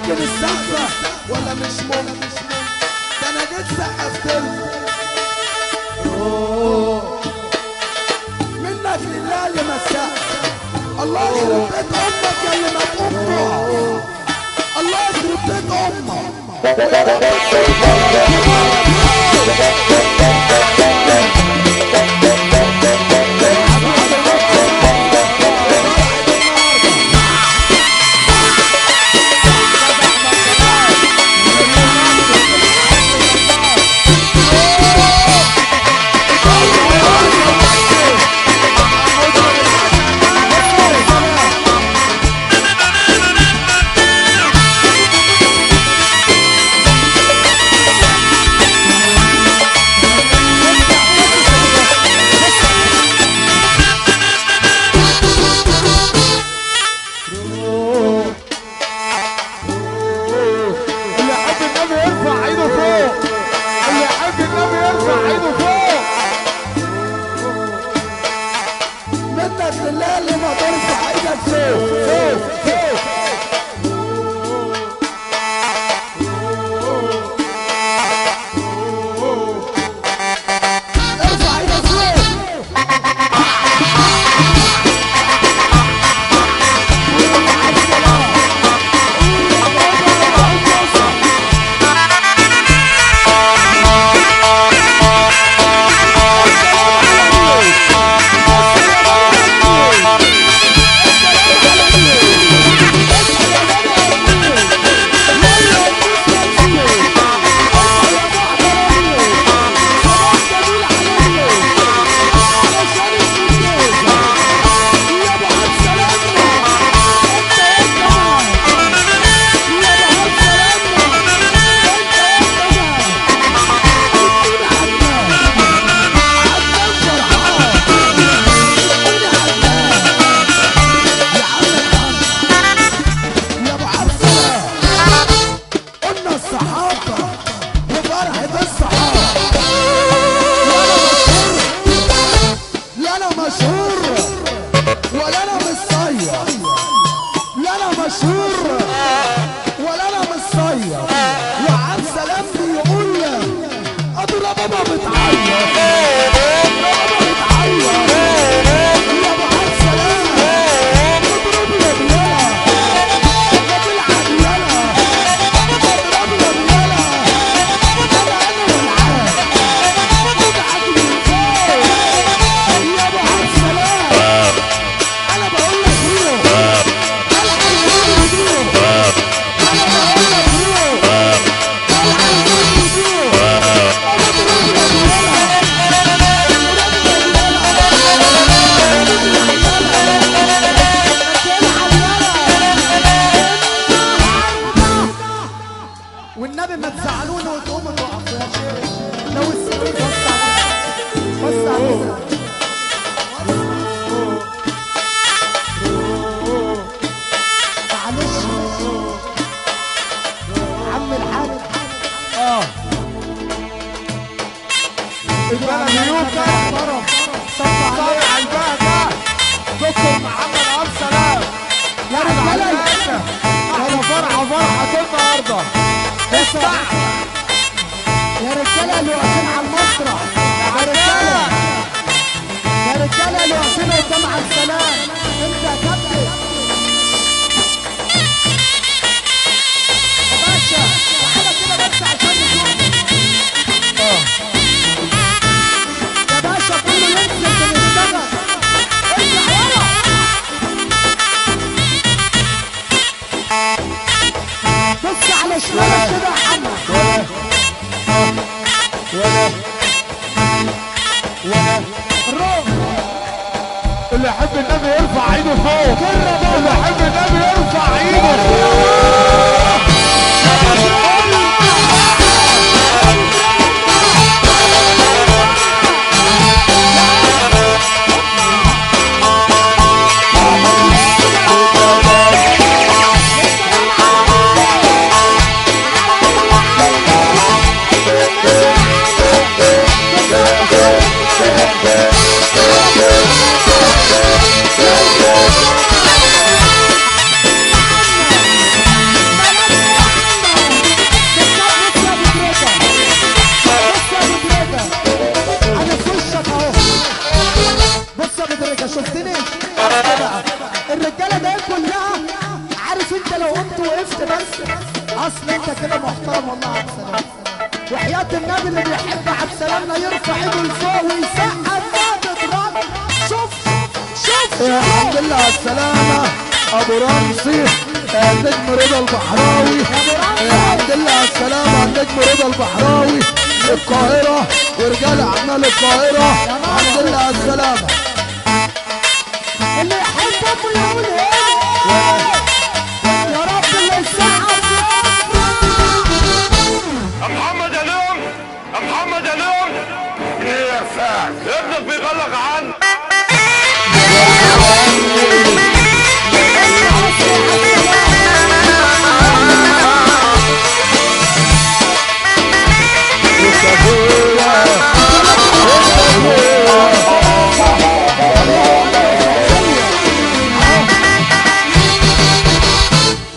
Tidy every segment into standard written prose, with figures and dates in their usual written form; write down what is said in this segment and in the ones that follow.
ممكن السقفة ولا مش ممكن؟ ده انا جيت سقفتلكوا منك لله اللي مساك. الله يخرب بيت امك يا اللي ما تقوم تقع. الله يخرب بيت امك. يا رجاله اللي واقفين على المسرح، يا رجاله اللي واقفين قدام عبد السلام، انت يا كابتن يا باشا تعالى كده بس عشان نشوف يا باشا كله ينزل بنشتغل. ارجع ورا بص على شمالك كده يا محمد. اللي يحب النبي يرفع ايده فوق، اللي يحب النبي يرفع ايده فوق. انت شفتني؟ الرجاله دي كلها عارف انت لو قمت وقفت بس اصل انت كده محترم والله عبد السلام. وحياة النبي اللي بيحب عبد السلام لا يرفع ايده لفوق ويسقف بقى. شوف يا الحمد لله على السلامة ابو رمسي النجم رضا البحراوي. الحمد لله على السلامة النجم رضا البحراوي القاهرة ورجال اعمال القاهرة. الحمد لله على السلامة. اللي يحب ابو يقول ايه يا رب اللي يسقف. محمد يا ليون محمد يا ليون ايه يا فاك ابنك بيبلغ عنك.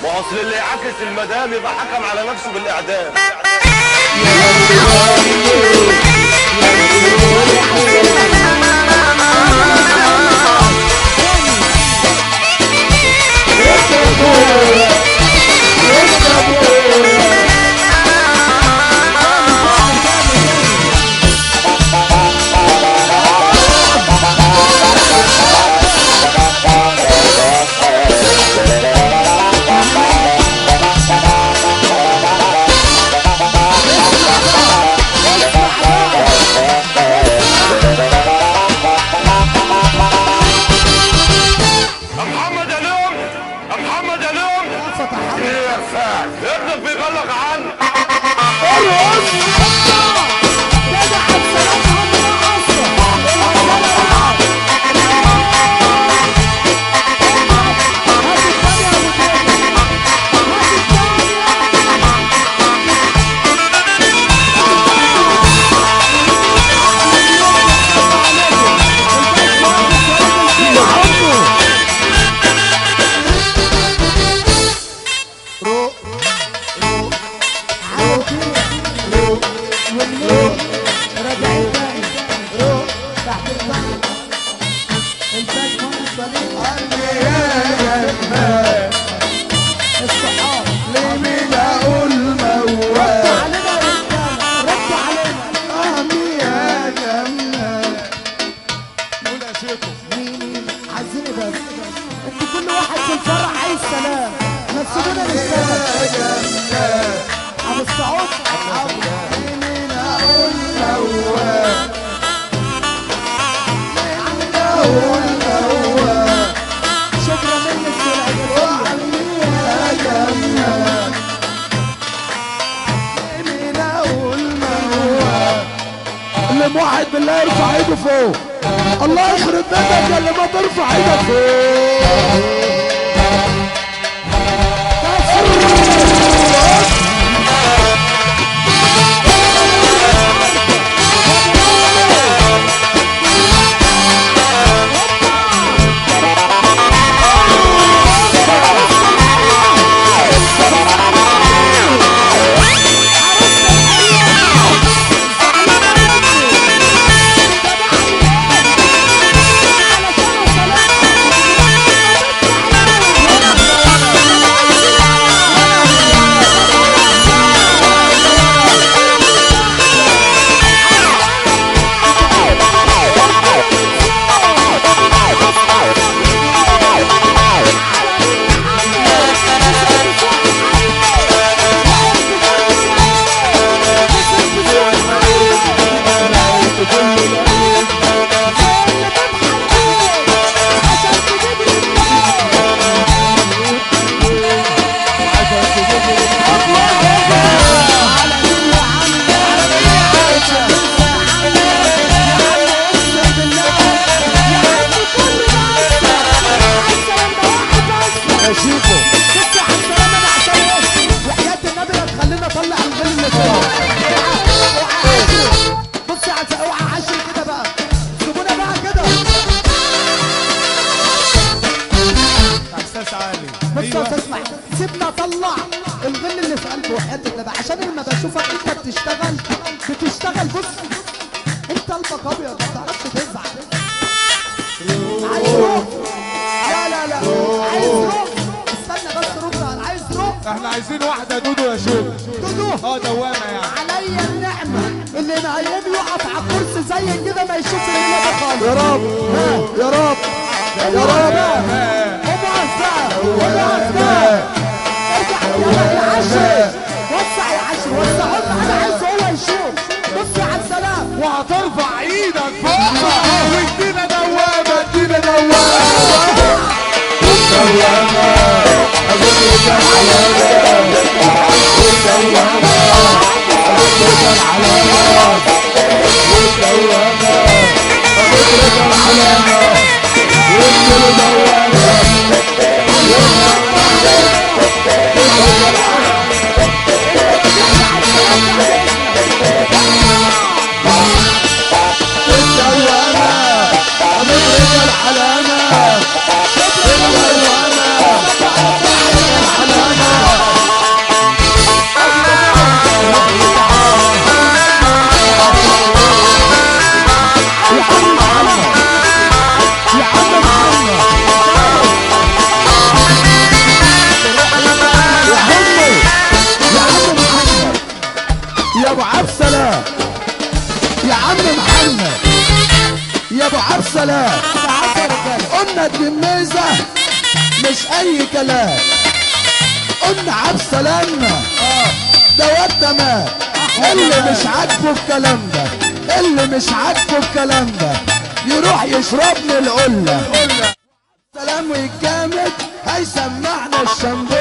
واصل اللي يعكس المدام يبقى حكم على نفسه بالاعدام. ابنك بيبلغ عنك. واحد بالله يرفع ايده فوق. الله يخرب بيتك اللي ما ترفع ايدك فوق. سيبنا اطلع الغل اللي في قلبي وحياة النبي عشان لما بشوفك انت بتشتغل بص انت قلبك ابيض ما تعرفش تزعل. احنا عايزين واحدة دودو يا شوف. دودو دوامة يعني. عليا النعمة اللي نايم يقف على كرسي زي كده ما يشوف الليلة ده خالص. يا رب يا رب يا رب. اقف بقى اقف بقى. ارجع يا عشر، وسع يا عشر، وسعوا لنا. انا عايز هو يشوف. بص يا عبد السلام، وهترفع ايدك فوق وادينا دوامة. ادينا دوامة دوامة اقول لك العلامة والدوامة اقول لك العلامة والدوامة اقول لك العلامة والدوامة. يا ابو عبد السلام يا عم محمد يا ابو عبد السلام، قلنا الجميزه مش اي كلام. قلنا عبد السلام ده واد تمام. اللي مش عاجبه الكلام ده، اللي مش عاجبه الكلام ده يروح يشرب من القله. سلام ويتجامد هيسمعنا الشمبو.